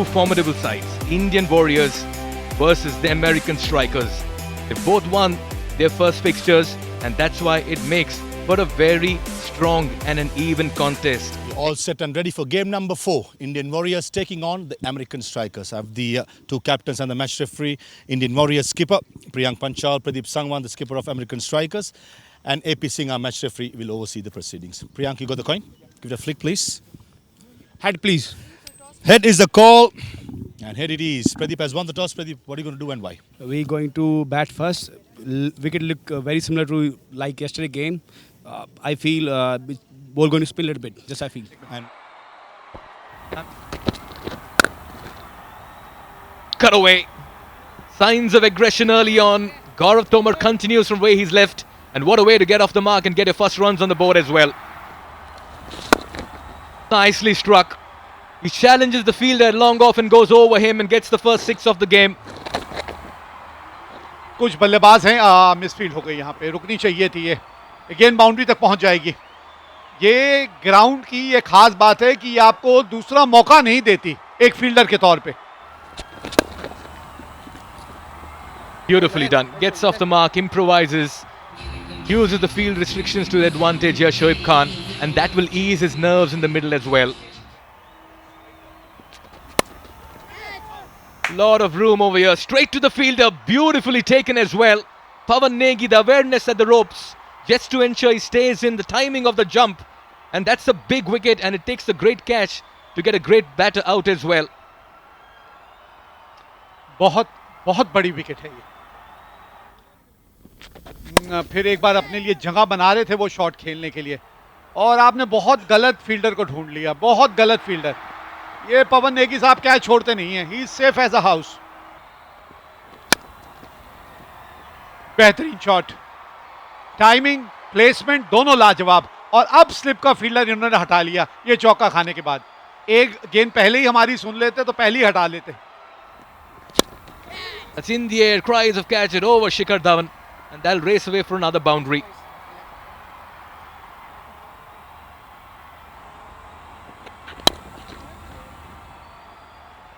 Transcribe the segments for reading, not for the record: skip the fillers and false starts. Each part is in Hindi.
formidable sides, Indian Warriors versus the American Strikers. They both won their first fixtures, and that's why it makes for a very strong and an even contest. All set and ready for game number 4. Indian Warriors taking on the American Strikers. I have the two captains and the match referee. Indian Warriors skipper Priyank Panchal, Pradeep Sangwan, the skipper of American Strikers, and AP Singh, our match referee, will oversee the proceedings. Priyank, you got the coin? Give it a flick, please. Head, please. Head is the call, and head it is. Pradeep has won the toss. Pradeep, what are you going to do and why? We're going to bat first. Wicket look very similar to like yesterday game. I feel ball going to spin a little bit. Just I feel. And Cut away. Signs of aggression early on. Gaurav Tomar continues from where he's left. And what a way to get off the mark and get your first runs on the board as well. Nicely struck. He challenges the fielder long off and goes over him and gets the first 6 of the game. कुछ बल्लेबाज हैं मिसफील्ड हो गई, यहाँ पे रुकनी चाहिए थी, ये गेंद बाउंड्री तक पहुंच जाएगी. ये ग्राउंड की ये खास बात है कि ये आपको दूसरा मौका नहीं देती एक फील्डर के तौर पे. Beautifully done. Gets off the mark, improvises, uses the field restrictions to the advantage here, Shoaib Khan, and that will ease his nerves in the middle as well. Lot of room over here. Straight to the fielder. Beautifully taken as well. Pawan Negi, the awareness at the ropes, just to ensure he stays in the timing of the jump. And that's a big wicket, and it takes a great catch to get a great batter out as well. बहुत बहुत बड़ी विकेट है ये. फिर एक बार अपने लिए जगह बना रहे थे वो शॉट खेलने के लिए, और आपने बहुत गलत फील्डर को ढूंढ लिया, बहुत गलत फील्डर. ये पवन नेगी साहब क्या छोड़ते नहीं हैं. He is safe as a house. बेहतरीन शॉट, टाइमिंग, प्लेसमेंट दोनों लाजवाब. और अब स्लिप का फील्डर इन्होंने हटा लिया ये चौका खाने के बाद. एक गेंद पहले ही हमारी सुन लेते तो पहले ही हटा लेते. That's in the air, cries of catch it over Shikhar Dhawan, and they'll race away for another boundary.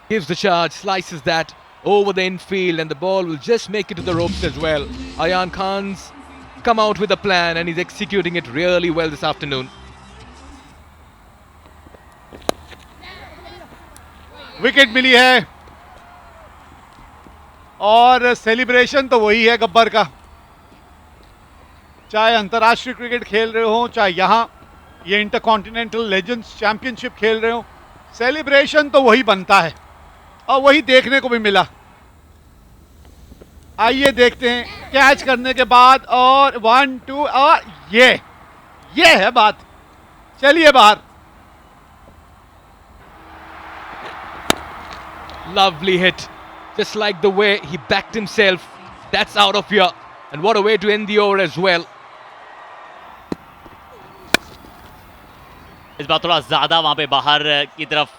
Gives the charge, slices that over the infield, and the ball will just make it to the ropes as well. Ayan Khan's come out with a plan, and he's executing it really well this afternoon. Wicket मिली है, और सेलिब्रेशन तो वही है गब्बर का. चाहे अंतर्राष्ट्रीय क्रिकेट खेल रहे हो, चाहे यहाँ ये इंटरकॉन्टिनेंटल लेजेंड्स चैंपियनशिप खेल रहे हो, सेलिब्रेशन तो वही बनता है, और वही देखने को भी मिला. आइए देखते हैं कैच करने के बाद, और 1 2 और ये है बात. चलिए बाहर. Lovely hit. Just like the way he backed himself. That's out of here. And what a way to end the over as well. इस बार थोड़ा ज्यादा वहां पे बाहर की तरफ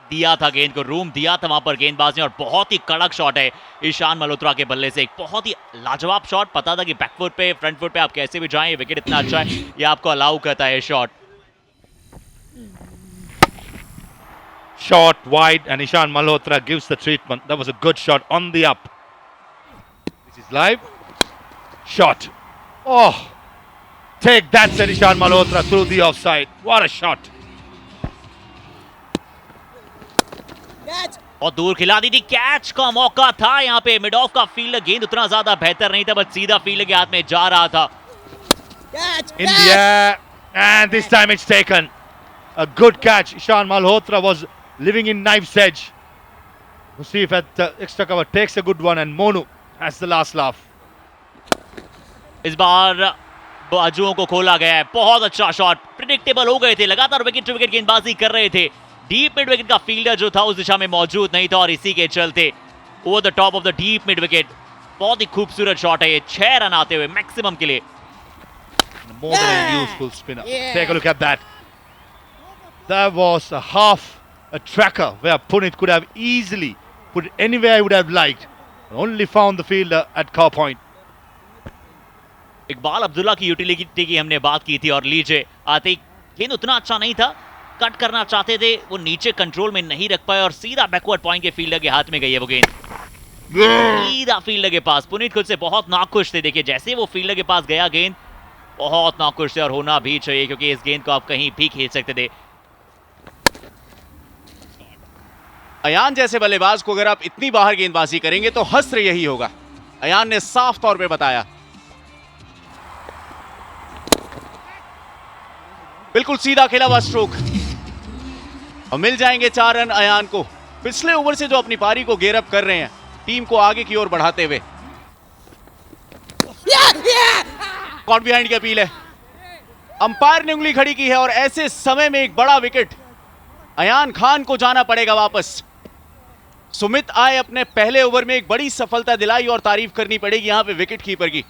दिया था, गेंद को रूम दिया था वहां पर गेंदबाज ने, और बहुत ही कड़क शॉट है ईशान मल्होत्रा के बल्ले से. एक बहुत ही लाजवाब शॉट. पता था कि बैकफुट पे फ्रंट फुट पे आप कैसे भी जाएं, विकेट इतना अच्छा है, ये आपको अलाउ करता है shot. Shot wide, and Ishan Malhotra gives the treatment. That was a good shot on the up. This is live. Shot. Oh, take that, said Ishan Malhotra through the offside. What a shot. और दूर खिला दी थी. कैच का मौका था यहाँ पे. मिड ऑफ का फील्डर, गेंद उतना ज्यादा बेहतर नहीं था, बस सीधा फील्डर के हाथ में जा रहा था. In the air, and this time it's taken. A good catch. Ishan Malhotra was living in knife's edge. We'll see if at extra cover takes a good one, and Monu has the last laugh. इस बार बाजुओं को खोला गया है. बहुत अच्छा शॉट. प्रिडिक्टेबल हो गए थे, लगातार विकेट टू विकेट गेंदबाजी कर रहे थे. डीप मिड विकेट का फील्डर जो था उस दिशा में मौजूद नहीं था, और इसी के चलते over the top of the deep mid wicket. बहुत ही खूबसूरत शॉट है ये. 6 रन आते हुए मैक्सिमम के लिए. More than a useful spinner. Take a look at that. That was a half a tracker where Punit could have easily put it anywhere he would have liked. Only found the fielder at car point. Iqbal Abdullah की यूटिलिटी की हमने बात की थी, और लीजिए आते ही गेंद उतना अच्छा नहीं था, कट करना चाहते थे, वो नीचे कंट्रोल में नहीं रख पाए और सीधा बैकवर्ड पॉइंट के फील्डर के हाथ में गई है वो गेंद, सीधा फील्डर के पास। पुनीत खुद से बहुत नाखुश थे। देखिए जैसे वो फील्डर के पास गया, गेंद बहुत नाखुश थे, और होना भी चाहिए क्योंकि इस गेंद को आप कहीं भी खेल सकते थे। अयान जैसे बल्लेबाज को अगर आप इतनी बाहर गेंदबाजी करेंगे तो हस्र यही होगा, अयान ने साफ तौर पे बताया। बिल्कुल सीधा खेला हुआ स्ट्रोक और मिल जाएंगे 4 रन अयान को। पिछले ओवर से जो अपनी पारी को गेयर अप कर रहे हैं, टीम को आगे की ओर बढ़ाते हुए। कॉट बिहाइंड की अपील है, अंपायर ने उंगली खड़ी की है और ऐसे समय में एक बड़ा विकेट, अयान खान को जाना पड़ेगा वापस। सुमित आए अपने पहले ओवर में एक बड़ी सफलता दिलाई और तारीफ करनी पड़ेगी यहां पे विकेट कीपर की।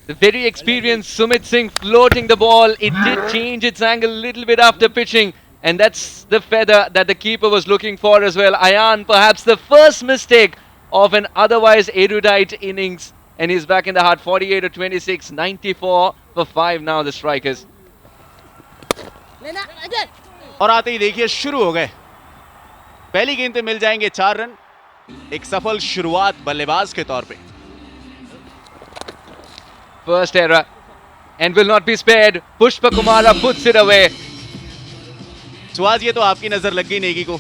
The very experienced Sumit Singh floating the ball. It did change its angle a little bit after pitching, and that's the feather that the keeper was looking for as well. Ayan, perhaps the first mistake of an otherwise erudite innings, and he's back in the heart. 48 to 26, 94 for 5 now, the strikers. और आते ही देखिए शुरू हो गए, पहली गेंद पे मिल जाएंगे 4 रन। एक सफल शुरुआत बल्लेबाज के तौर पे। First error, and will not be spared. Pushpa Kumara puts it away. Suhas, ये तो आपकी नजर लग गई नेगी को,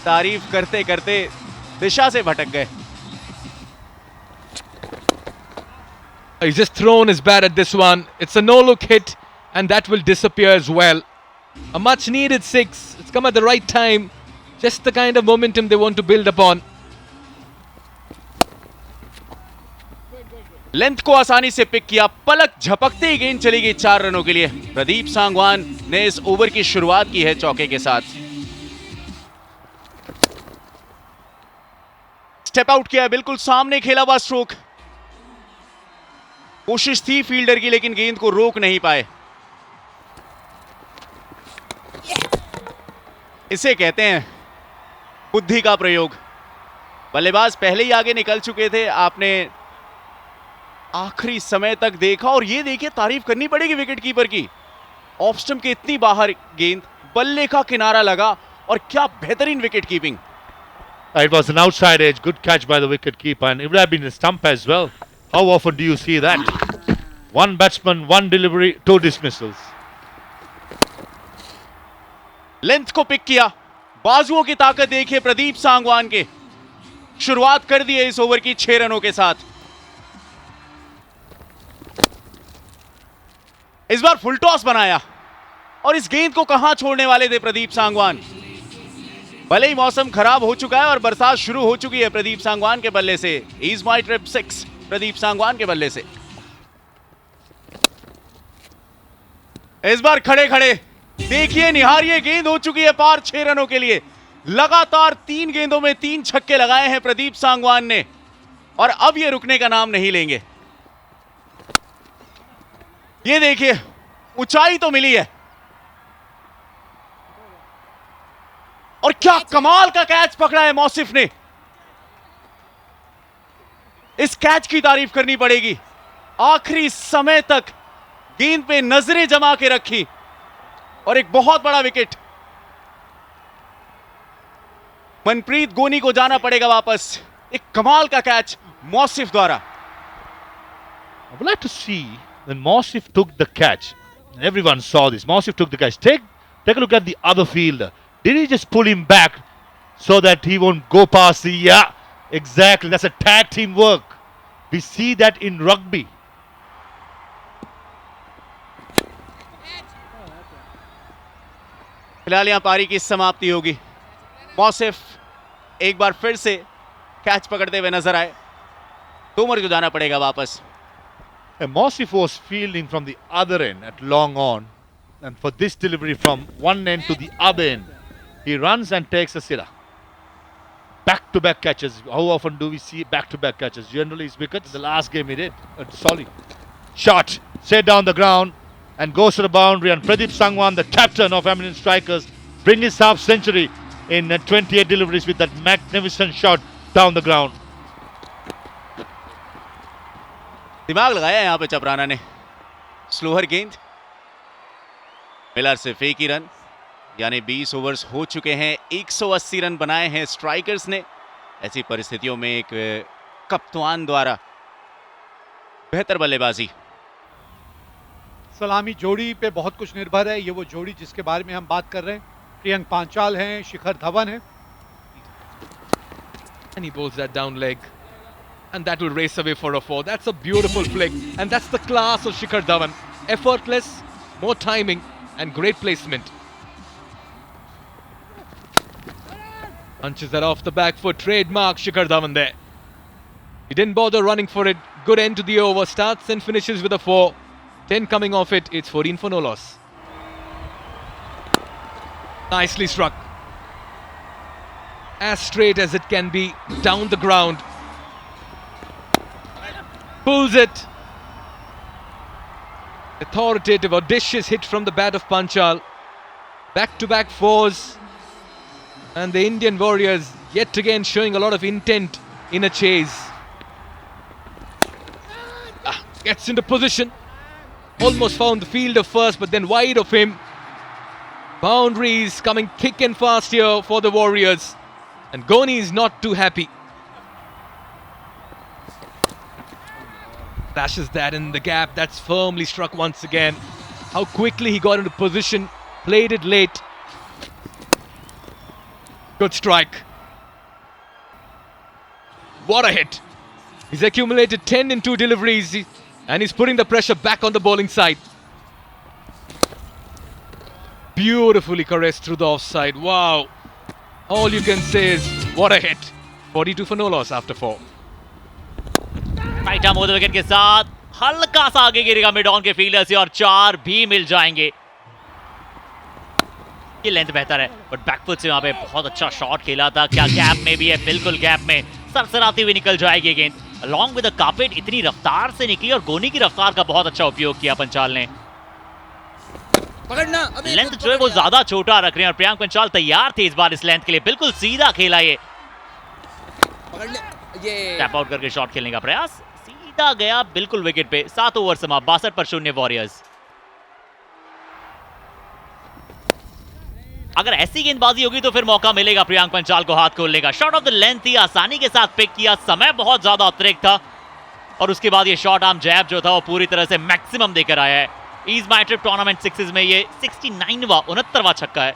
तारीफ करते करते दिशा से भटक गए। He's just thrown his bat at this one. It's a no-look hit, and that will disappear as well. A much-needed 6. It's come at the right time. Just the kind of momentum they want to build upon. Length को आसानी से पिक किया, पलक झपकते ही गेंद चली गई 4 रनों के लिए। प्रदीप सांगवान ने इस ओवर की शुरुआत की है चौके के साथ। स्टेप आउट किया, बिल्कुल सामने खेला हुआ स्ट्रोक। कोशिश थी फील्डर की लेकिन गेंद को रोक नहीं पाए। इसे कहते हैं बुद्धि का प्रयोग। बल्लेबाज पहले ही आगे निकल चुके थे, आपने आखिरी समय तक देखा और ये देखिए तारीफ करनी पड़ेगी विकेट कीपर की। ऑफ स्टंप के इतनी बाहर गेंद, बल्ले का किनारा लगा और क्या बेहतरीन wicket keeping. It was an outside edge, good catch by the wicket keeper, and it would have been a stump as well. How often do you see that? One batsman, one delivery, 2 dismissals. Length को पिक किया, बाजुओं की ताकत देखिए प्रदीप सांगवान के। शुरुआत कर दी है इस ओवर की 6 रनों के साथ। इस बार फुल टॉस बनाया और इस गेंद को कहां छोड़ने वाले थे प्रदीप सांगवान। भले ही मौसम खराब हो चुका है और बरसात शुरू हो चुकी है प्रदीप सांगवान के बल्ले से। Is my trip 6 Pradeep Sangwan के बल्ले से। इस बार खड़े खड़े देखिए, निहारिए, गेंद हो चुकी है पार 6 रनों के लिए। लगातार 3 गेंदों में 3 छक्के लगाए हैं प्रदीप सांगवान ने और अब ये रुकने का नाम नहीं लेंगे। ये देखिए, ऊंचाई तो मिली है और क्या कमाल का कैच पकड़ा है मौसिफ ने। इस कैच की तारीफ करनी पड़ेगी। आखिरी समय तक गेंद पे नजरें जमा के रखी और एक बहुत बड़ा विकेट। मनप्रीत गोनी को जाना पड़ेगा वापस। एक कमाल का कैच मौसिफ द्वारा। I would like to see when Mosif took the catch. And everyone saw this. Mosif took the catch. Take a look at the other fielder. Did he just pull him back so that he won't go past the... Yeah, exactly. That's a tag team work. We see that in rugby. फिलहाल यहां पारी की समाप्ति होगी। मौसिफ एक बार फिर से कैच पकड़ते हुए नजर आए। तोमर को जाना पड़ेगा वापस। And Mosif was fielding from the other end at long on, and for this delivery from one end to the other end, he runs and takes a sitter. Back-to-back catches. How often do we see back-to-back catches? Generally, it's wickets. The last game he did. Solid shot, set down the ground, and goes to the boundary. And Pradeep Sangwan, the captain of American Strikers, brings his half century in 28 deliveries with that magnificent shot down the ground. दिमाग लगाया यहां पे चपराना ने। स्लोअर गेंद मिलर सिर्फ एक ही रन, यानी 20 ओवर्स हो चुके हैं, 180 रन बनाए हैं स्ट्राइकर्स ने। ऐसी परिस्थितियों में एक कप्तान द्वारा बेहतर बल्लेबाजी। सलामी जोड़ी पे बहुत कुछ निर्भर है। ये वो जोड़ी जिसके बारे में हम बात कर रहे हैं, प्रियंक पांचाल हैं, शिखर धवन हैं। And he bowls that down leg. And that will race away for a 4. That's a beautiful flick. And that's the class of Shikhar Dhawan. Effortless, more timing, and great placement. Punches that off the back foot. Trademark Shikhar Dhawan there. He didn't bother running for it. Good end to the over. Starts and finishes with a 4. 10 coming off it. It's 14 for no loss. Nicely struck. As straight as it can be. Down the ground. Pulls it. Authoritative, audacious hit from the bat of Panchal. Back-to-back 4s. And the Indian Warriors yet again showing a lot of intent in a chase. Gets into position. Almost found the fielder first, but then wide of him. Boundaries coming thick and fast here for the Warriors. And Goni is not too happy. Flashes that in the gap. That's firmly struck once again. How quickly he got into position. Played it late. Good strike. What a hit. He's accumulated 10 in 2 deliveries. And he's putting the pressure back on the bowling side. Beautifully caressed through the offside. Wow. All you can say is, what a hit. 42 for no loss after 4. Right arm over wicket के साथ हल्का सा आगे गिरेगा मिड ऑन के फील्डर से और 4 भी मिल जाएंगे। ये लेंथ बेहतर है, बट बैकफुट से वहां पे बहुत अच्छा शॉट खेला था। क्या गैप में भी है? बिल्कुल गैप में सरसराती हुई निकल जाएगी गेंद। अलॉन्ग विद द कार्पेट इतनी रफ्तार से निकली और गोनी की रफ्तार का बहुत अच्छा उपयोग किया पंचाल ने। लेंथ जो है वो ज्यादा छोटा रख रहे हैं और प्रियांक पंचाल तैयार थे इस बार इस लेंथ के लिए। बिल्कुल सीधा खेला ये। टैप आउट करके शॉट खेलने का प्रयास, सीधा गया बिल्कुल विकेट पे। 7 ओवर समाप्त, 62 पर 0 वॉरियर्स। अगर ऐसी गेंदबाजी होगी तो फिर मौका मिलेगा प्रियांक पंचाल को हाथ खोलने का। शॉट ऑफ द लेंथ ही आसानी के साथ पिक किया, समय बहुत ज्यादा अतिरिक्त था और उसके बाद ये शॉट आर्म जैब जो था वो पूरी तरह से मैक्सिमम देकर आया है। ईज माई ट्रिप टूर्नामेंट 6 में ये 69वां छक्का है।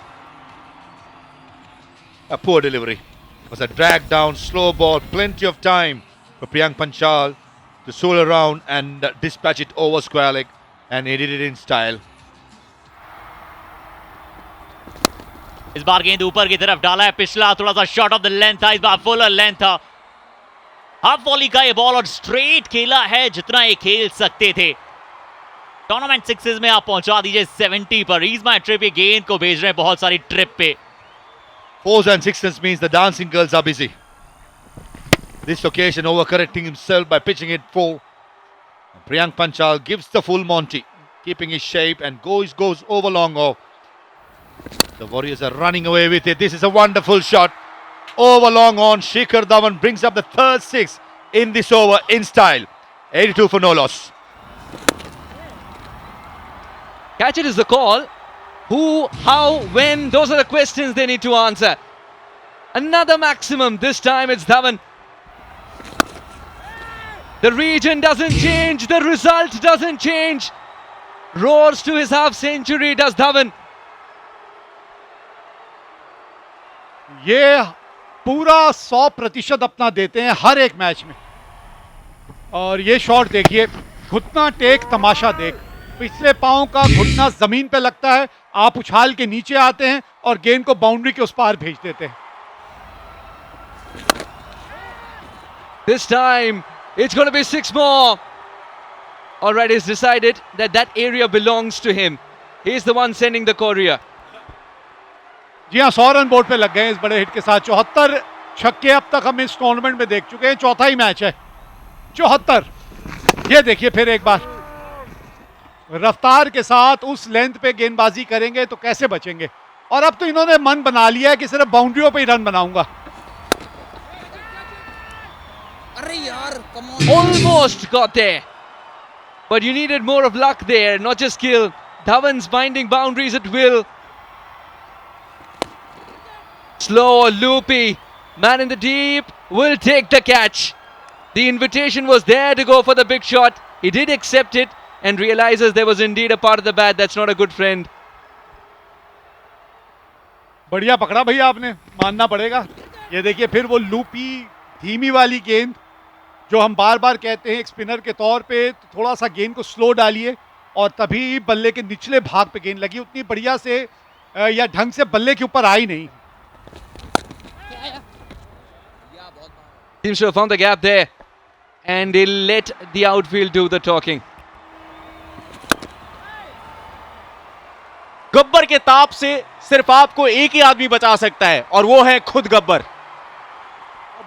A poor delivery. It was a drag down, slow ball, plenty of time for Priyank Panchal to soul around and dispatch it over square leg, and he did it in style. इस बार गेंद ऊपर की तरफ डाला है, पिछला थोड़ा सा शॉट ऑफ द लेंथ था, इस बार फुलर लेंथ था। हाफ वॉली का ये बॉल और स्ट्रेट खेला है जितना ये खेल सकते थे। टूर्नामेंट 6 में आप पहुंचा दीजिए 70 पर। ईज माई ट्रिप ये गेंद को भेज रहे हैं बहुत सारी ट्रिप पे। 4s and 6s means the dancing girls are busy. This occasion overcorrecting himself by pitching it full. Priyank Panchal gives the full Monty, keeping his shape and goes over long off. The Warriors are running away with it. This is a wonderful shot. Over long on. Shikhar Dhawan brings up the third 6 in this over in style. 82 for no loss. Catch it is the call. Who, how, when, those are the questions they need to answer. Another maximum. This time it's Dhawan. The region doesn't change. The result doesn't change. Roars to his half century does Dhawan. ये पूरा 100% अपना देते हैं हर एक मैच में। और ये शॉट देखिए, घुटना टेक तमाशा देख। पिछले पांव का घुटना जमीन पे लगता है, आप उछाल के नीचे आते हैं और गेंद को बाउंड्री के उस पार भेज देते हैं। This time it's going to be 6 more. All right, it's decided that that area belongs to him. He's the one sending the courier. जी हाँ, 100 रन बोर्ड पे लग गए इस बड़े हिट के साथ। 74 छक्के अब तक हम इस टूर्नामेंट में देख चुके हैं। चौथा ही मैच है। 74। ये देखिए फिर एक बार रफ्तार के साथ उस लेंथ पे गेंदबाजी करेंगे तो कैसे बचेंगे। और अब तो इन्होंने मन बना लिया है कि सिर्फ बाउंड्रियों पे ही रन बनाऊंगा। अरे यार, come on. Almost got there. But you needed more of luck there, not just skill. Dhawan's binding boundaries at will. Slow, loopy. Man in the deep will take the catch. The invitation was there to go for the big shot. He did accept it and realizes there was indeed a part of the bat that's not a good friend. बढ़िया पकड़ा भैया आपने, मानना पड़ेगा। ये देखिए फिर वो लूपी धीमी वाली गेंद, जो हम बार बार कहते हैं एक स्पिनर के तौर पे थोड़ा सा गेंद को स्लो डालिए, और तभी बल्ले के निचले भाग पे गेंद लगी। उतनी बढ़िया से या ढंग से बल्ले के ऊपर आई नहीं। Seems to have found the gap there, and he'll let the outfield do the talking. Gabbar के ताप से सिर्फ आपको एक ही आदमी बचा सकता है, और वो है खुद गब्बर।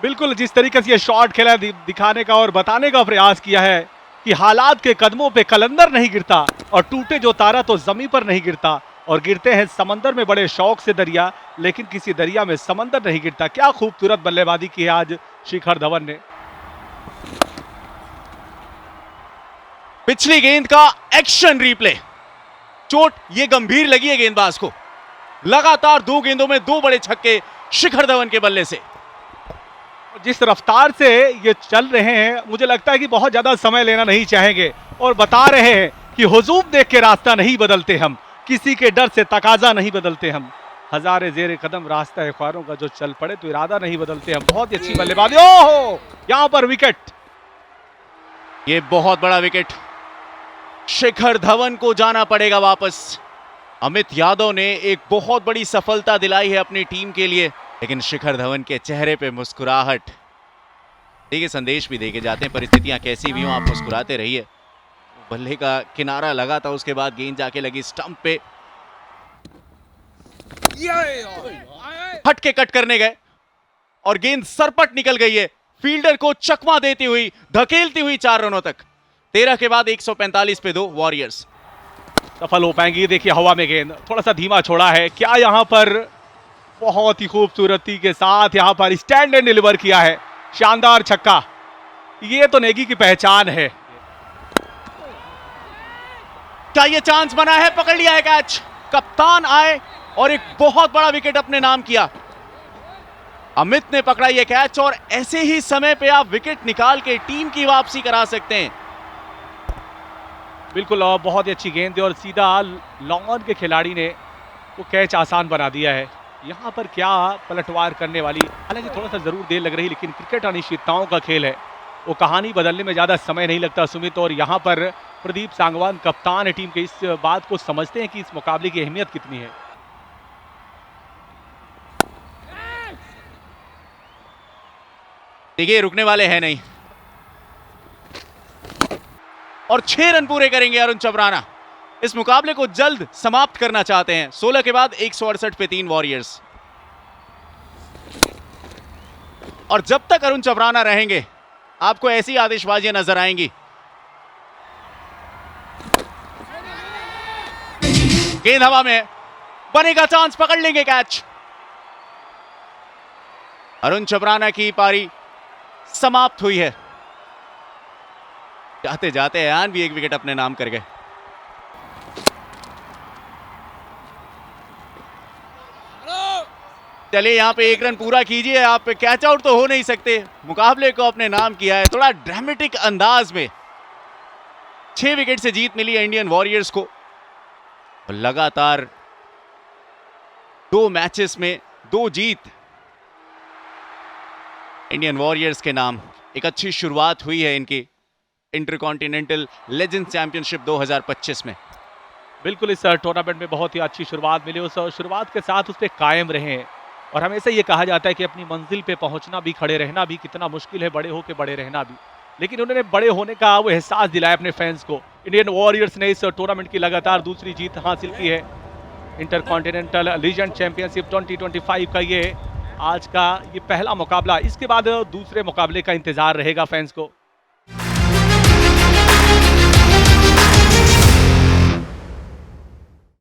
बिल्कुल जिस तरीके से ये शॉट खेला, दिखाने का और बताने का प्रयास किया है कि हालात के कदमों पे कलंदर नहीं गिरता, और टूटे जो तारा तो जमीन पर नहीं गिरता, और गिरते हैं समंदर में बड़े शौक से दरिया, लेकिन किसी दरिया में समंदर नहीं गिरता। क्या खूबसूरत बल्लेबाजी की है आज शिखर धवन ने। पिछली गेंद का एक्शन रिप्ले, चोट ये गंभीर लगी है गेंदबाज को। लगातार 2 गेंदों में 2 बड़े छक्के शिखर धवन के बल्ले से। जिस रफ्तार से ये चल रहे हैं, मुझे लगता है कि बहुत ज्यादा समय लेना नहीं चाहेंगे, और बता रहे हैं कि हुजूम देख के रास्ता नहीं बदलते हम, किसी के डर से तकाजा नहीं बदलते हम, हजारे जेरे कदम रास्ता है ख्वारों का जो चल पड़े तो इरादा नहीं बदलते हम। बहुत ही अच्छी बल्लेबाजी। ओहो, यहां पर विकेट। ये बहुत बड़ा विकेट, शिखर धवन को जाना पड़ेगा वापस। अमित यादव ने एक बहुत बड़ी सफलता दिलाई है अपनी टीम के लिए, लेकिन शिखर धवन के चेहरे पे मुस्कुराहट, देखिए संदेश भी देके जाते हैं, परिस्थितियां कैसी भी हो आप मुस्कुराते रहिए। बल्ले का किनारा लगा था, उसके बाद गेंद जाके लगी स्टंप पे, हट के कट करने गए और गेंद सरपट निकल गई है। फील्डर को चकमा देती हुई, धकेलती हुई 4 रनों तक। 13 के बाद 145 पे 2 वॉरियर्स सफल हो पाएंगी। देखिए हवा में गेंद थोड़ा सा धीमा छोड़ा है, क्या यहां पर बहुत ही खूबसूरती के साथ यहां पर स्टैंड एंड डिलीवर किया है। शानदार छक्का, ये तो नेगी की पहचान है। क्या ये चांस बना है? पकड़ लिया है कैच, कप्तान आए और एक बहुत बड़ा विकेट अपने नाम किया। अमित ने पकड़ा ये कैच, और ऐसे ही समय पे आप विकेट निकाल के टीम की वापसी करा सकते हैं। बिल्कुल, और बहुत ही अच्छी गेंद थी, और सीधा लॉन्ग ऑन के खिलाड़ी ने वो कैच आसान बना दिया है। यहाँ पर क्या पलटवार करने वाली, हालांकि थोड़ा सा जरूर देर लग रही, लेकिन क्रिकेट अनिश्चितताओं का खेल है, वो कहानी बदलने में ज़्यादा समय नहीं लगता सुमित। और यहाँ पर प्रदीप सांगवान कप्तान टीम के इस बात को समझते हैं कि इस मुकाबले की अहमियत कितनी है। देखिए रुकने वाले हैं नहीं, और 6 रन पूरे करेंगे अरुण चबराना। इस मुकाबले को जल्द समाप्त करना चाहते हैं। 16 के बाद 168 पे 3 वॉरियर्स, और जब तक अरुण चबराना रहेंगे आपको ऐसी आतिशबाजियां नजर आएंगी। गेंद हवा में, बनेगा चांस, पकड़ लेंगे कैच। अरुण चबराना की पारी समाप्त हुई है। जाते जाते अयान भी एक विकेट अपने नाम कर गए। चलिए यहां पे 1 रन पूरा कीजिए, आप कैच आउट तो हो नहीं सकते। मुकाबले को अपने नाम किया है थोड़ा ड्रामेटिक अंदाज में। 6 विकेट से जीत मिली है इंडियन वॉरियर्स को, और लगातार 2 मैचेस में 2 जीत इंडियन वॉरियर्स के नाम। एक अच्छी शुरुआत हुई है इनकी इंटरकॉन्टिनेंटल लेजेंड्स चैंपियनशिप 2025 में। बिल्कुल, इस टूर्नामेंट में बहुत ही अच्छी शुरुआत मिली, उस शुरुआत के साथ उस पर कायम रहे। और हमेशा ये कहा जाता है कि अपनी मंजिल पे पहुंचना भी, खड़े रहना भी कितना मुश्किल है, बड़े होके बड़े रहना भी। लेकिन उन्होंने बड़े होने का वो एहसास दिलाया अपने फैंस को। इंडियन वॉरियर्स ने इस टूर्नामेंट की लगातार दूसरी जीत हासिल की है। इंटरकॉन्टिनेंटल लीजेंड चैंपियनशिप 2025 का ये आज का ये पहला मुकाबला। इसके बाद दूसरे मुकाबले का इंतजार रहेगा फैंस को।